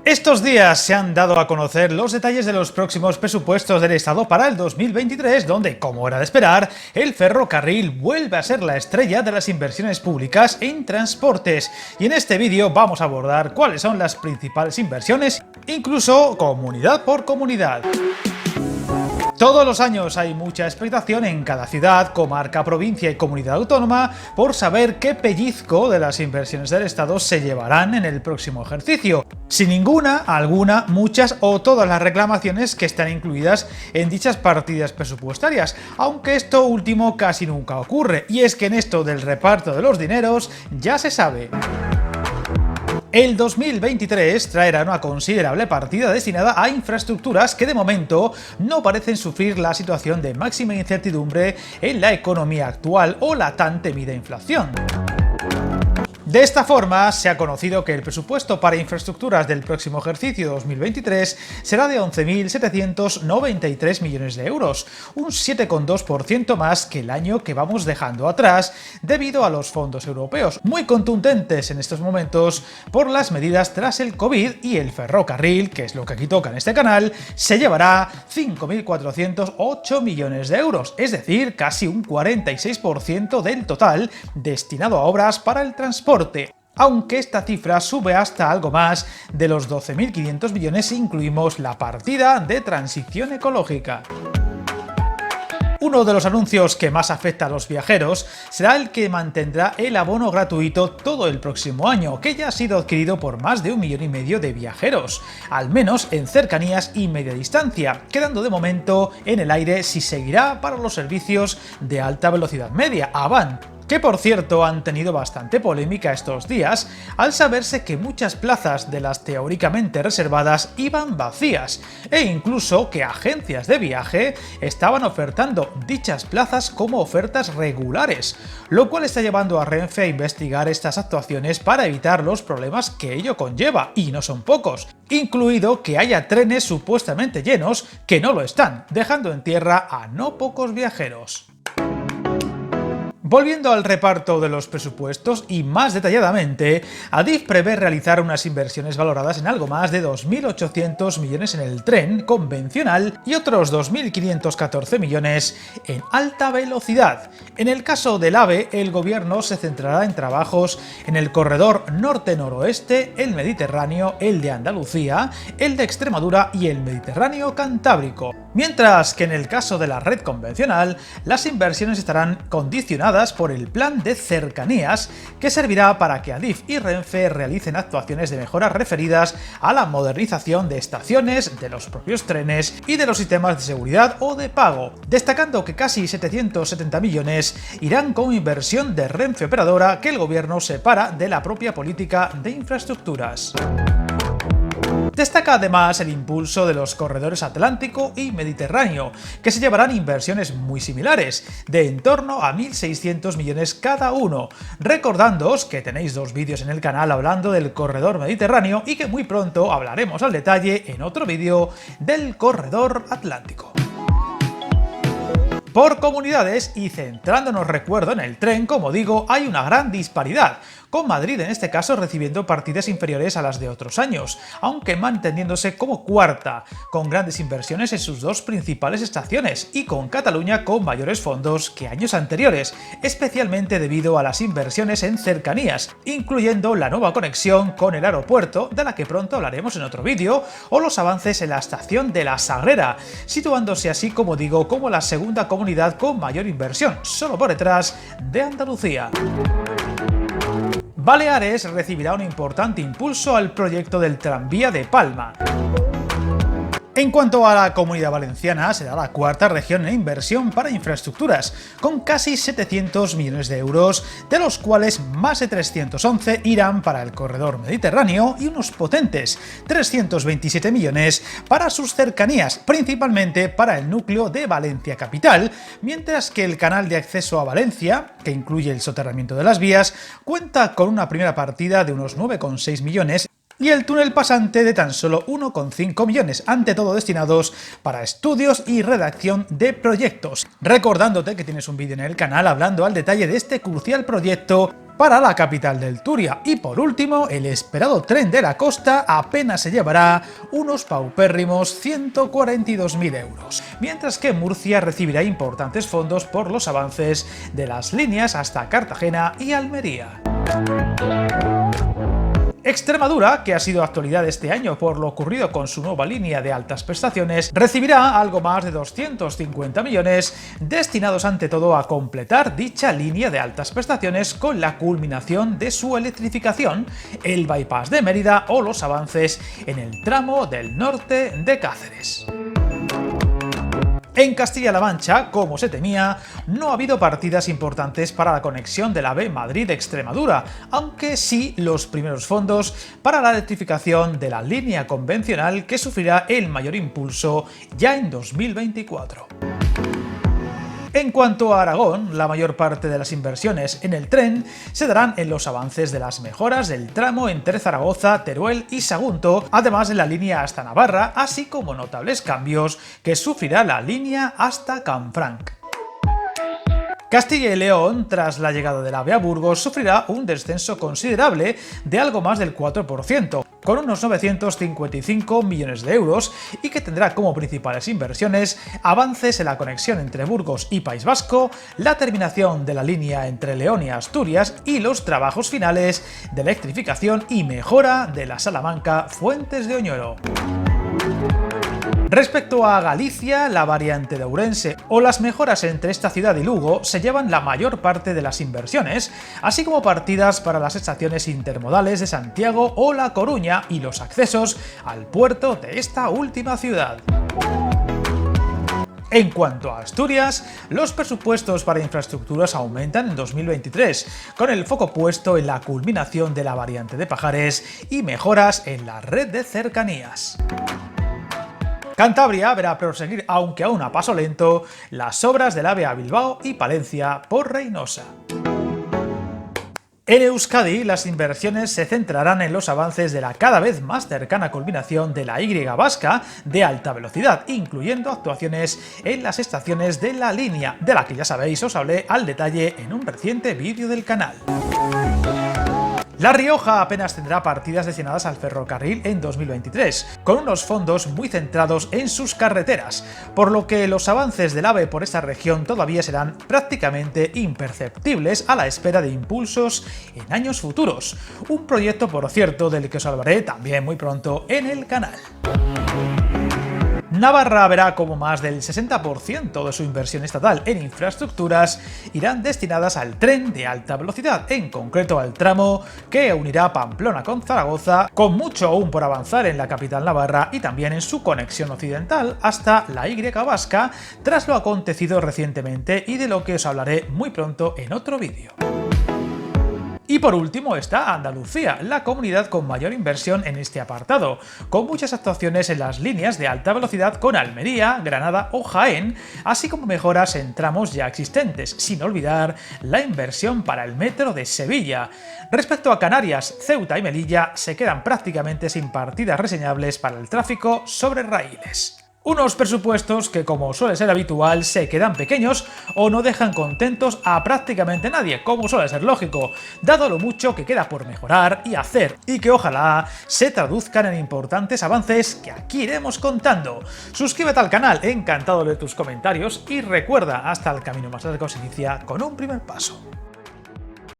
Estos días se han dado a conocer los detalles de los próximos presupuestos del Estado para el 2023, donde, como era de esperar, el ferrocarril vuelve a ser la estrella de las inversiones públicas en transportes. Y en este vídeo vamos a abordar cuáles son las principales inversiones, incluso comunidad por comunidad. Todos los años hay mucha expectación en cada ciudad, comarca, provincia y comunidad autónoma por saber qué pellizco de las inversiones del Estado se llevarán en el próximo ejercicio. Sin ninguna, alguna, muchas o todas las reclamaciones que están incluidas en dichas partidas presupuestarias, aunque esto último casi nunca ocurre, y es que en esto del reparto de los dineros ya se sabe. El 2023 traerá una considerable partida destinada a infraestructuras que de momento no parecen sufrir la situación de máxima incertidumbre en la economía actual o la tan temida inflación. De esta forma, se ha conocido que el presupuesto para infraestructuras del próximo ejercicio 2023 será de 11.793 millones de euros, un 7,2% más que el año que vamos dejando atrás debido a los fondos europeos, muy contundentes en estos momentos por las medidas tras el COVID, y el ferrocarril, que es lo que aquí toca en este canal, se llevará 5.408 millones de euros, es decir, casi un 46% del total destinado a obras para el transporte. Aunque esta cifra sube hasta algo más de los 12.500 millones si incluimos la partida de transición ecológica. Uno de los anuncios que más afecta a los viajeros será el que mantendrá el abono gratuito todo el próximo año, que ya ha sido adquirido por más de 1,5 millones de viajeros, al menos en cercanías y media distancia, quedando de momento en el aire si seguirá para los servicios de alta velocidad media, Avant, que por cierto han tenido bastante polémica estos días al saberse que muchas plazas de las teóricamente reservadas iban vacías, e incluso que agencias de viaje estaban ofertando dichas plazas como ofertas regulares, lo cual está llevando a Renfe a investigar estas actuaciones para evitar los problemas que ello conlleva, y no son pocos, incluido que haya trenes supuestamente llenos que no lo están, dejando en tierra a no pocos viajeros. Volviendo al reparto de los presupuestos y más detalladamente, Adif prevé realizar unas inversiones valoradas en algo más de 2.800 millones en el tren convencional y otros 2.514 millones en alta velocidad. En el caso del AVE, el gobierno se centrará en trabajos en el corredor norte-noroeste, el Mediterráneo, el de Andalucía, el de Extremadura y el Mediterráneo Cantábrico. Mientras que en el caso de la red convencional, las inversiones estarán condicionadas por el plan de cercanías, que servirá para que Adif y Renfe realicen actuaciones de mejora referidas a la modernización de estaciones, de los propios trenes y de los sistemas de seguridad o de pago, destacando que casi 770 millones irán como inversión de Renfe Operadora, que el gobierno separa de la propia política de infraestructuras. Destaca además el impulso de los corredores Atlántico y Mediterráneo, que se llevarán inversiones muy similares, de en torno a 1.600 millones cada uno, recordándoos que tenéis dos vídeos en el canal hablando del corredor Mediterráneo y que muy pronto hablaremos al detalle en otro vídeo del corredor Atlántico. Por comunidades, y centrándonos recuerdo en el tren, como digo, hay una gran disparidad, con Madrid en este caso recibiendo partidas inferiores a las de otros años, aunque manteniéndose como cuarta, con grandes inversiones en sus dos principales estaciones, y con Cataluña con mayores fondos que años anteriores, especialmente debido a las inversiones en cercanías, incluyendo la nueva conexión con el aeropuerto, de la que pronto hablaremos en otro vídeo, o los avances en la estación de La Sagrera, situándose así, como digo, como la segunda comunidad con mayor inversión, solo por detrás de Andalucía. Baleares recibirá un importante impulso al proyecto del tranvía de Palma. En cuanto a la Comunidad Valenciana, será la cuarta región en inversión para infraestructuras, con casi 700 millones de euros, de los cuales más de 311 irán para el corredor mediterráneo y unos potentes 327 millones para sus cercanías, principalmente para el núcleo de Valencia capital, mientras que el canal de acceso a Valencia, que incluye el soterramiento de las vías, cuenta con una primera partida de unos 9,6 millones y el túnel pasante de tan solo 1,5 millones, ante todo destinados para estudios y redacción de proyectos. Recordándote que tienes un vídeo en el canal hablando al detalle de este crucial proyecto para la capital del Turia. Y por último, el esperado tren de la costa apenas se llevará unos paupérrimos 142.000 euros, mientras que Murcia recibirá importantes fondos por los avances de las líneas hasta Cartagena y Almería. Extremadura, que ha sido actualidad este año por lo ocurrido con su nueva línea de altas prestaciones, recibirá algo más de 250 millones destinados ante todo a completar dicha línea de altas prestaciones con la culminación de su electrificación, el bypass de Mérida o los avances en el tramo del norte de Cáceres. En Castilla-La Mancha, como se temía, no ha habido partidas importantes para la conexión del AVE Madrid-Extremadura, aunque sí los primeros fondos para la electrificación de la línea convencional que sufrirá el mayor impulso ya en 2024. En cuanto a Aragón, la mayor parte de las inversiones en el tren se darán en los avances de las mejoras del tramo entre Zaragoza, Teruel y Sagunto, además de la línea hasta Navarra, así como notables cambios que sufrirá la línea hasta Canfranc. Castilla y León, tras la llegada del AVE a Burgos, sufrirá un descenso considerable de algo más del 4%, con unos 955 millones de euros, y que tendrá como principales inversiones avances en la conexión entre Burgos y País Vasco, la terminación de la línea entre León y Asturias y los trabajos finales de electrificación y mejora de la Salamanca-Fuentes de Oñoro. Respecto a Galicia, la variante de Ourense o las mejoras entre esta ciudad y Lugo se llevan la mayor parte de las inversiones, así como partidas para las estaciones intermodales de Santiago o La Coruña y los accesos al puerto de esta última ciudad. En cuanto a Asturias, los presupuestos para infraestructuras aumentan en 2023, con el foco puesto en la culminación de la variante de Pajares y mejoras en la red de cercanías. Cantabria verá proseguir, aunque aún a paso lento, las obras del AVE a Bilbao y Palencia por Reynosa. En Euskadi, las inversiones se centrarán en los avances de la cada vez más cercana culminación de la Y vasca de alta velocidad, incluyendo actuaciones en las estaciones de la línea, de la que ya sabéis os hablé al detalle en un reciente vídeo del canal. La Rioja apenas tendrá partidas destinadas al ferrocarril en 2023, con unos fondos muy centrados en sus carreteras, por lo que los avances del AVE por esta región todavía serán prácticamente imperceptibles a la espera de impulsos en años futuros. Un proyecto, por cierto, del que os hablaré también muy pronto en el canal. Navarra verá como más del 60% de su inversión estatal en infraestructuras irán destinadas al tren de alta velocidad, en concreto al tramo que unirá Pamplona con Zaragoza, con mucho aún por avanzar en la capital navarra y también en su conexión occidental hasta la Y vasca, tras lo acontecido recientemente y de lo que os hablaré muy pronto en otro vídeo. Y por último está Andalucía, la comunidad con mayor inversión en este apartado, con muchas actuaciones en las líneas de alta velocidad con Almería, Granada o Jaén, así como mejoras en tramos ya existentes, sin olvidar la inversión para el metro de Sevilla. Respecto a Canarias, Ceuta y Melilla se quedan prácticamente sin partidas reseñables para el tráfico sobre raíles. Unos presupuestos que, como suele ser habitual, se quedan pequeños o no dejan contentos a prácticamente nadie, como suele ser lógico, dado lo mucho que queda por mejorar y hacer, y que ojalá se traduzcan en importantes avances que aquí iremos contando. Suscríbete al canal, encantado de tus comentarios, y recuerda, hasta el camino más largo se inicia con un primer paso.